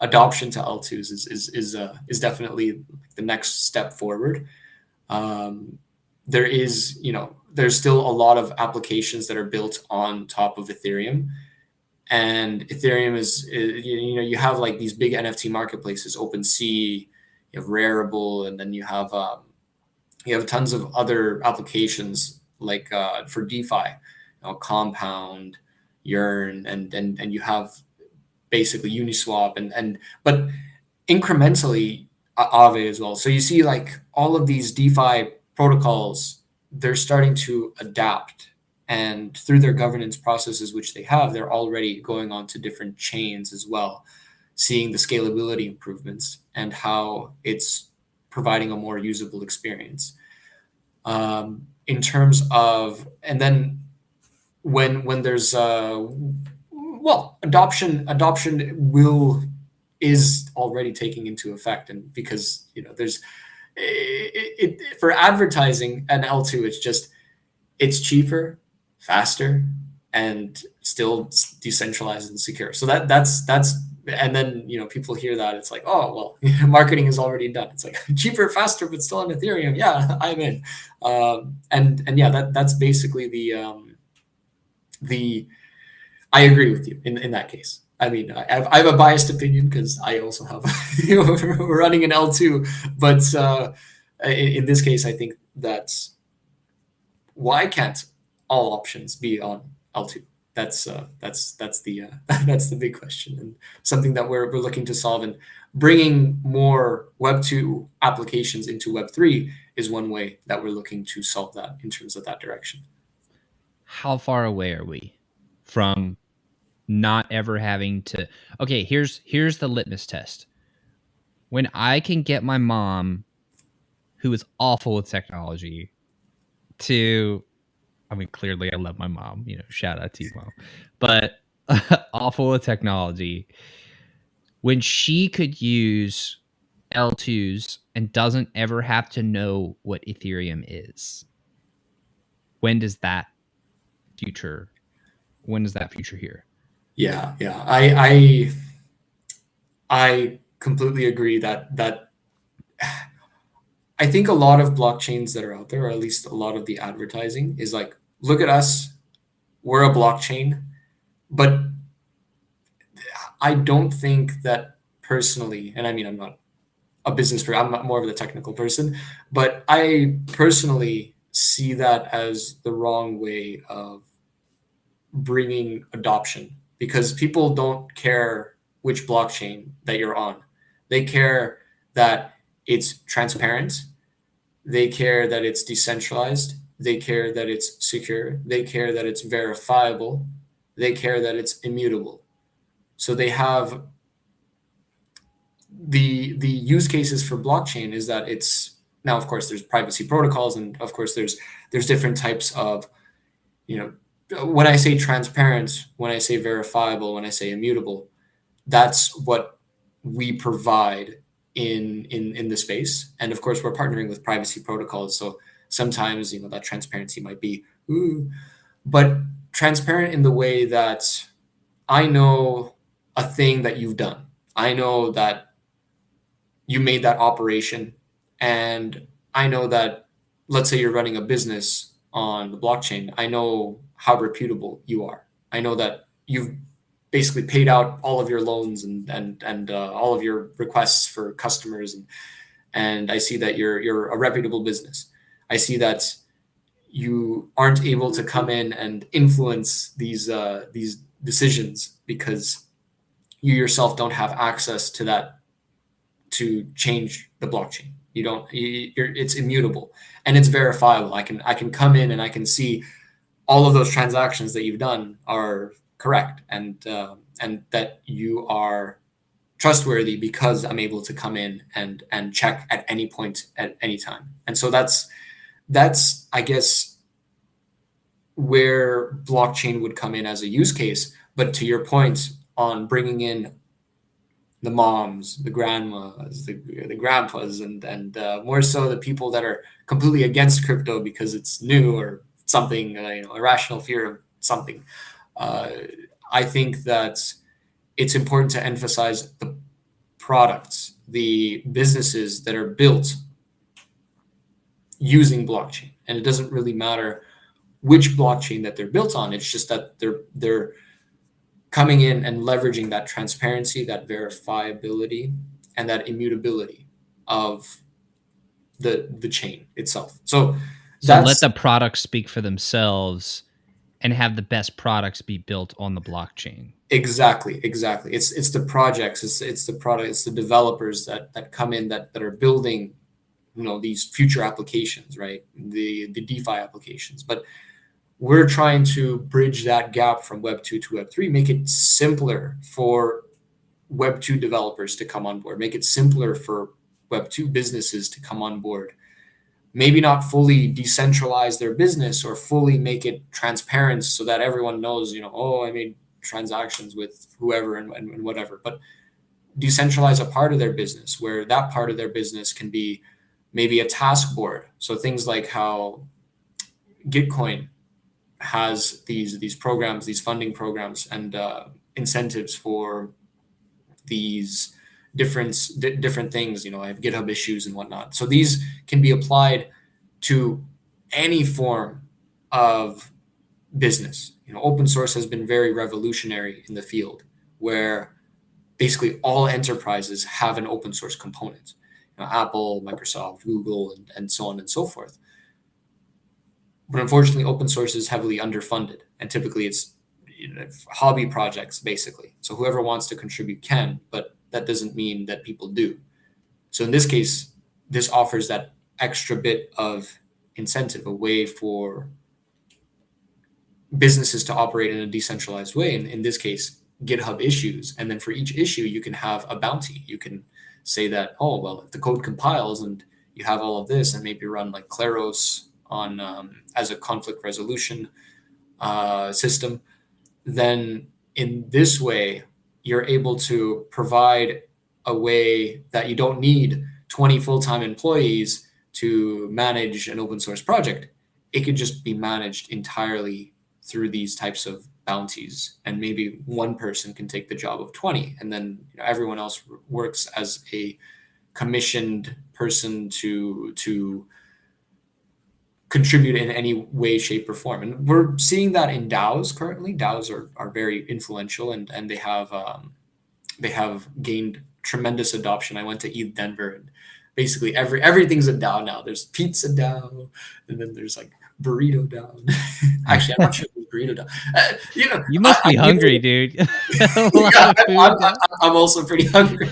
adoption to L2s is definitely the next step forward. There is, you know, there's still a lot of applications that are built on top of Ethereum, and Ethereum is, you know, you have like these big NFT marketplaces, OpenSea, you have Rarible, and then you have tons of other applications like for DeFi, you know, Compound, Yearn, and you have basically Uniswap and but incrementally Aave as well. So you see like all of these DeFi protocols, they're starting to adapt, and through their governance processes, which they have, they're already going on to different chains as well, seeing the scalability improvements and how it's providing a more usable experience. In terms of, and then when there's well, adoption is already taking into effect, and because, you know, there's for advertising an L2, it's cheaper, faster, and still decentralized and secure. So that's and then, you know, people hear that, it's like, oh well, marketing is already done. It's like cheaper, faster, but still on Ethereum. Yeah, I'm in. And yeah, that's basically the I agree with you in that case. I mean, I have a biased opinion because I also have, you know, running an L2, but in this case, I think that's why can't all options be on L2? That's the that's the big question, and something that we're looking to solve. And bringing more Web2 applications into Web3 is one way that we're looking to solve that in terms of that direction. How far away are we from not ever having to? Okay, here's the litmus test. When I can get my mom, who is awful with technology, to, I mean, clearly I love my mom, you know, shout out to you, mom, but awful with technology, when she could use L2s and doesn't ever have to know what Ethereum is, when does that future here? Yeah, yeah. I completely agree that I think a lot of blockchains that are out there, or at least a lot of the advertising, is like, look at us, we're a blockchain. But I don't think that personally, and I mean, I'm not a business person, I'm not more of a technical person, but I personally see that as the wrong way of bringing adoption, because people don't care which blockchain that you're on. They care that it's transparent. They care that it's decentralized. They care that it's secure. They care that it's verifiable. They care that it's immutable. So they have the use cases for blockchain is that it's now, of course, there's privacy protocols, and of course there's different types of, when I say transparent, when I say verifiable, when I say immutable, that's what we provide in the space. And of course, we're partnering with privacy protocols, so sometimes that transparency might be but transparent in the way that I know a thing that you've done. I know that you made that operation, and I know that, let's say you're running a business on the blockchain, I know how reputable you are. I know that you've basically paid out all of your loans and all of your requests for customers, and I see that you're a reputable business. I see that you aren't able to come in and influence these decisions because you yourself don't have access to that to change the blockchain. You don't. It's immutable and it's verifiable. I can come in and I can see all of those transactions that you've done are correct, and that you are trustworthy because I'm able to come in and check at any point at any time. And so that's I guess where blockchain would come in as a use case. But to your point on bringing in the moms, the grandmas, the grandpas, and more so the people that are completely against crypto because it's new or something, irrational fear of something. I think that it's important to emphasize the products, the businesses that are built using blockchain, and it doesn't really matter which blockchain that they're built on. It's just that they're coming in and leveraging that transparency, that verifiability, and that immutability of the chain itself. So let the products speak for themselves and have the best products be built on the blockchain. Exactly. It's the projects, it's the product, it's the developers that come in that are building, these future applications, right? The DeFi applications. But we're trying to bridge that gap from Web 2 to Web 3, make it simpler for Web 2 developers to come on board, make it simpler for Web 2 businesses to come on board. Maybe not fully decentralize their business or fully make it transparent so that everyone knows, I made transactions with whoever and whatever, but decentralize a part of their business where that part of their business can be maybe a task board. So things like how Gitcoin has these programs, these funding programs, and incentives for these different things. I have GitHub issues and whatnot. So these can be applied to any form of business. Open source has been very revolutionary in the field, where basically all enterprises have an open source component. Apple, Microsoft, Google, and so on and so forth. But unfortunately, open source is heavily underfunded, and typically it's hobby projects, basically. So whoever wants to contribute can, but that doesn't mean that people do. So in this case, this offers that extra bit of incentive, a way for businesses to operate in a decentralized way. And in this case, GitHub issues. And then for each issue, you can have a bounty. You can say that, if the code compiles and you have all of this, and maybe run like Claros on as a conflict resolution system, then in this way, you're able to provide a way that you don't need 20 full-time employees to manage an open source project. It could just be managed entirely through these types of bounties, and maybe one person can take the job of 20, and then everyone else works as a commissioned person to contribute in any way, shape, or form. And we're seeing that in DAOs currently. DAOs are very influential, and they have gained tremendous adoption. I went to ETHDenver, and basically everything's a DAO now. There's pizza DAO, and then there's like burrito DAO. Actually, I'm not sure there's burrito DAO. You must be hungry, dude. I'm also pretty hungry.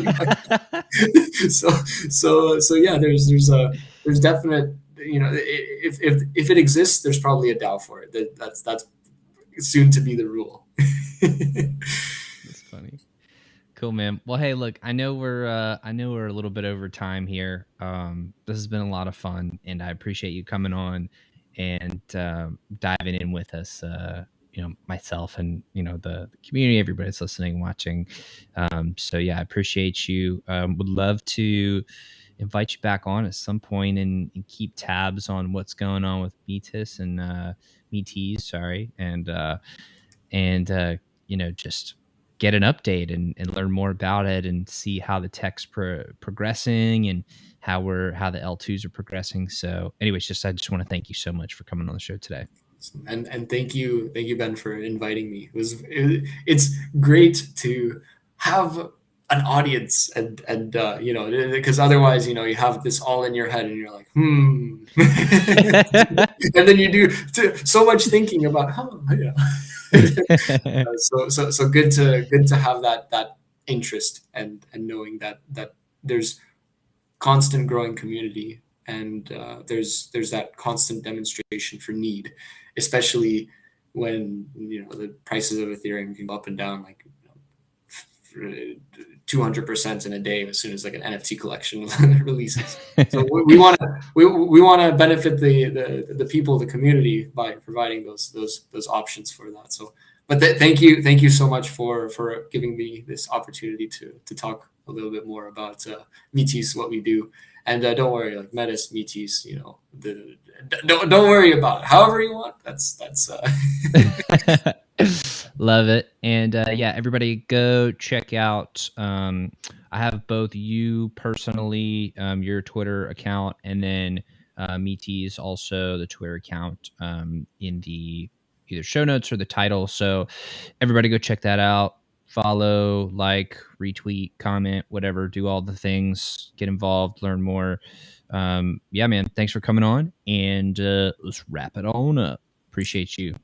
so yeah, there's definite, if it exists, there's probably a DAO for it. That's soon to be the rule. That's funny. Cool, man. Well, hey, look, I know we're a little bit over time here. This has been a lot of fun, and I appreciate you coming on and diving in with us. Myself and the community, everybody's listening, watching. So yeah, I appreciate you. Would love to invite you back on at some point and keep tabs on what's going on with Metis and Metis, sorry, and just get an update and learn more about it and see how the tech's progressing and how the L2s are progressing. So anyways, I just want to thank you so much for coming on the show today. And thank you, Ben, for inviting me. It's great to have an audience and because otherwise you have this all in your head and you're like and then you do so much thinking about so good to have that interest and knowing that there's constant growing community and there's that constant demonstration for need, especially when the prices of Ethereum can go up and down like 200% in a day as soon as like an NFT collection releases. So we want to benefit the people, the community, by providing those options for that. So, but thank you so much for giving me this opportunity to talk a little bit more about Metis, what we do. And don't worry, like Metis, Metis, don't worry about it. However you want. That's Love it. And yeah, everybody go check out. I have both you personally, your Twitter account, and then Metis also the Twitter account in the either show notes or the title. So everybody go check that out. Follow, like, retweet, comment, whatever. Do all the things. Get involved. Learn more. Yeah, man. Thanks for coming on. And let's wrap it on up. Appreciate you.